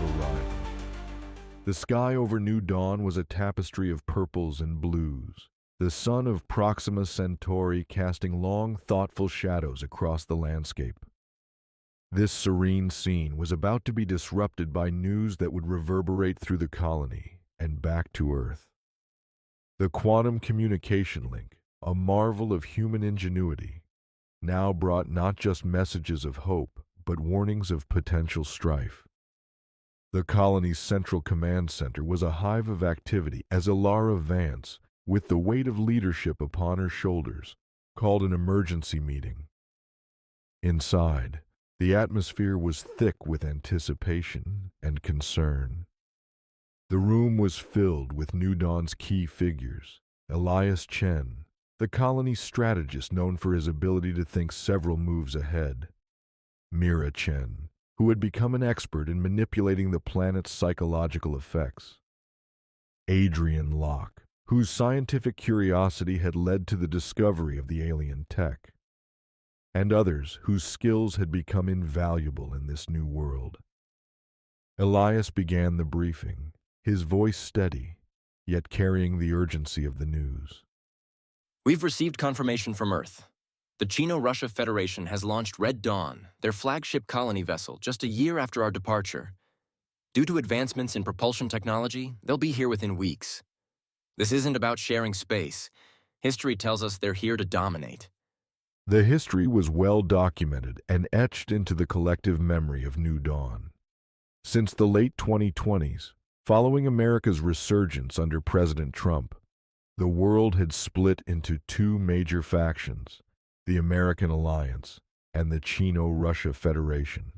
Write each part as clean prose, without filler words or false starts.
arrival. The sky over New Dawn was a tapestry of purples and blues, the sun of Proxima Centauri casting long, thoughtful shadows across the landscape. This serene scene was about to be disrupted by news that would reverberate through the colony and back to Earth. The quantum communication link, a marvel of human ingenuity, now brought not just messages of hope, but warnings of potential strife. The colony's central command center was a hive of activity as Alara Vance, with the weight of leadership upon her shoulders, called an emergency meeting. Inside, the atmosphere was thick with anticipation and concern. The room was filled with New Dawn's key figures: Elias Chen, the colony's strategist known for his ability to think several moves ahead; Mira Chen, who had become an expert in manipulating the planet's psychological effects; Adrian Locke, whose scientific curiosity had led to the discovery of the alien tech; and others whose skills had become invaluable in this new world. Elias began the briefing, his voice steady, yet carrying the urgency of the news. We've received confirmation from Earth. The Chino-Russia Federation has launched Red Dawn, their flagship colony vessel, just a year after our departure. Due to advancements in propulsion technology, they'll be here within weeks. This isn't about sharing space. History tells us they're here to dominate. The history was well documented and etched into the collective memory of New Dawn. Since the late 2020s, following America's resurgence under President Trump, the world had split into two major factions: the American Alliance and the Chino-Russia Federation.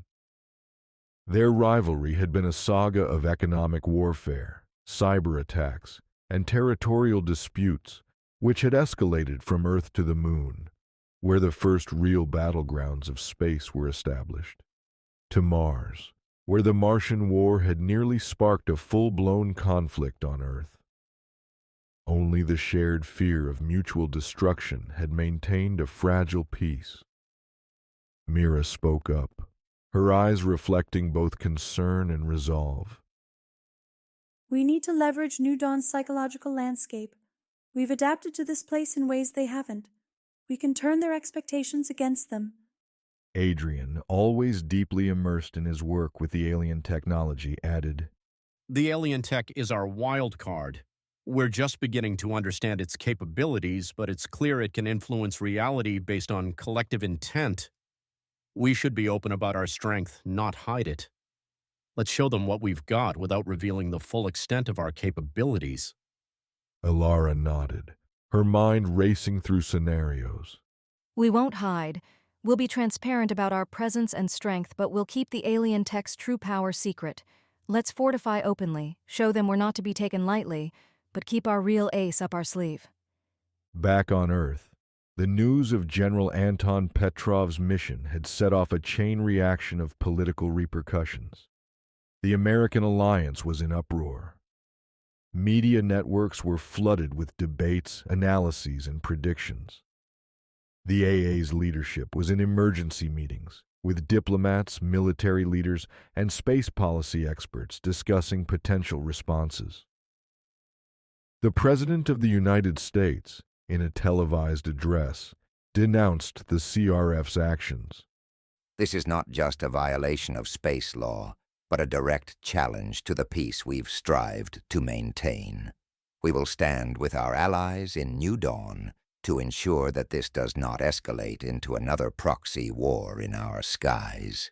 Their rivalry had been a saga of economic warfare, cyber attacks, and territorial disputes, which had escalated from Earth to the Moon, where the first real battlegrounds of space were established, to Mars, where the Martian War had nearly sparked a full-blown conflict on Earth. Only the shared fear of mutual destruction had maintained a fragile peace. Mira spoke up, her eyes reflecting both concern and resolve. We need to leverage New Dawn's psychological landscape. We've adapted to this place in ways they haven't. We can turn their expectations against them. Adrian, always deeply immersed in his work with the alien technology, added, The alien tech is our wild card. We're just beginning to understand its capabilities, but it's clear it can influence reality based on collective intent. We should be open about our strength, not hide it. Let's show them what we've got without revealing the full extent of our capabilities. Alara nodded, her mind racing through scenarios. We won't hide. We'll be transparent about our presence and strength, but we'll keep the alien tech's true power secret. Let's fortify openly, show them we're not to be taken lightly, but keep our real ace up our sleeve. Back on Earth, the news of General Anton Petrov's mission had set off a chain reaction of political repercussions. The American alliance was in uproar. Media networks were flooded with debates, analyses, and predictions. The AA's leadership was in emergency meetings, with diplomats, military leaders, and space policy experts discussing potential responses. The President of the United States, in a televised address, denounced the CRF's actions. This is not just a violation of space law, but a direct challenge to the peace we've strived to maintain. We will stand with our allies in New Dawn to ensure that this does not escalate into another proxy war in our skies.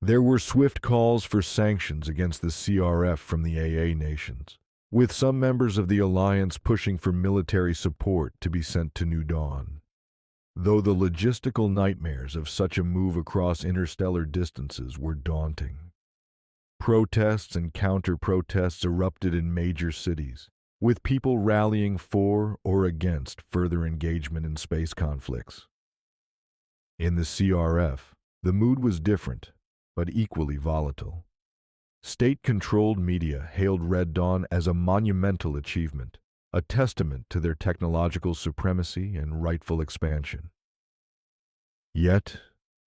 There were swift calls for sanctions against the CRF from the AA nations, with some members of the alliance pushing for military support to be sent to New Dawn. Though the logistical nightmares of such a move across interstellar distances were daunting. Protests and counter-protests erupted in major cities, with people rallying for or against further engagement in space conflicts. In the CRF, the mood was different, but equally volatile. State-controlled media hailed Red Dawn as a monumental achievement, a testament to their technological supremacy and rightful expansion. Yet,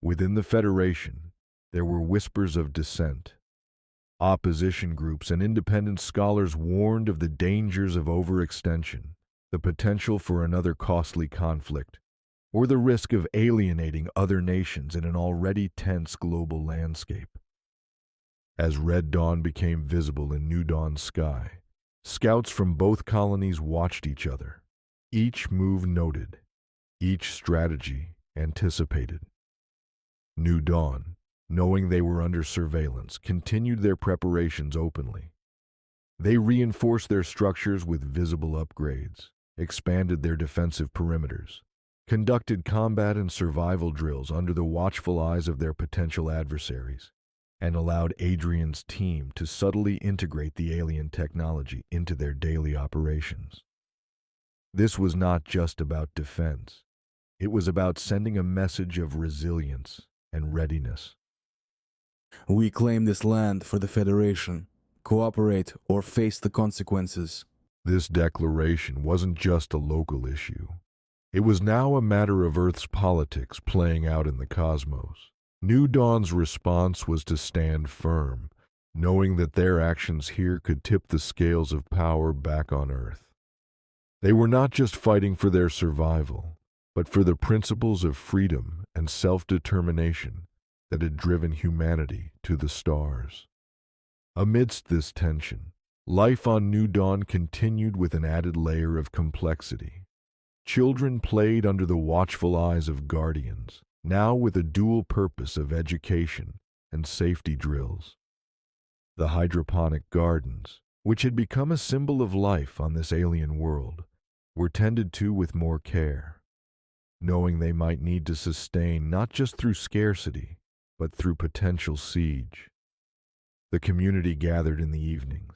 within the Federation, there were whispers of dissent. Opposition groups and independent scholars warned of the dangers of overextension, the potential for another costly conflict, or the risk of alienating other nations in an already tense global landscape. As Red Dawn became visible in New Dawn's sky, scouts from both colonies watched each other, each move noted, each strategy anticipated. New Dawn, knowing they were under surveillance, continued their preparations openly. They reinforced their structures with visible upgrades, expanded their defensive perimeters, conducted combat and survival drills under the watchful eyes of their potential adversaries, and allowed Adrian's team to subtly integrate the alien technology into their daily operations. This was not just about defense. It was about sending a message of resilience and readiness. We claim this land for the Federation. Cooperate or face the consequences. This declaration wasn't just a local issue. It was now a matter of Earth's politics playing out in the cosmos. New Dawn's response was to stand firm, knowing that their actions here could tip the scales of power back on Earth. They were not just fighting for their survival, but for the principles of freedom and self-determination that had driven humanity to the stars. Amidst this tension, life on New Dawn continued with an added layer of complexity. Children played under the watchful eyes of guardians, now with a dual purpose of education and safety drills. The hydroponic gardens, which had become a symbol of life on this alien world, were tended to with more care, knowing they might need to sustain not just through scarcity, but through potential siege. The community gathered in the evenings,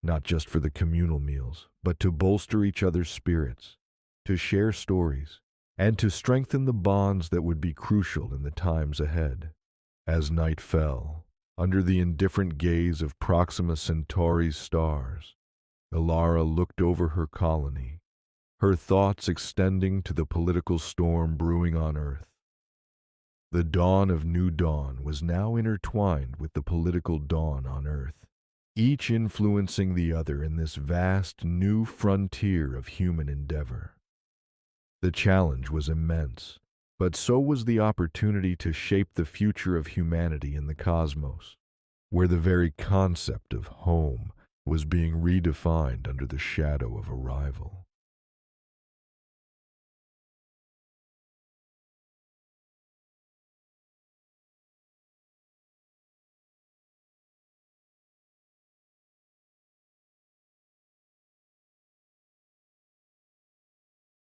not just for the communal meals, but to bolster each other's spirits, to share stories, and to strengthen the bonds that would be crucial in the times ahead. As night fell, under the indifferent gaze of Proxima Centauri's stars, Ilara looked over her colony, her thoughts extending to the political storm brewing on Earth. The dawn of New Dawn was now intertwined with the political dawn on Earth, each influencing the other in this vast new frontier of human endeavor. The challenge was immense, but so was the opportunity to shape the future of humanity in the cosmos, where the very concept of home was being redefined under the shadow of arrival.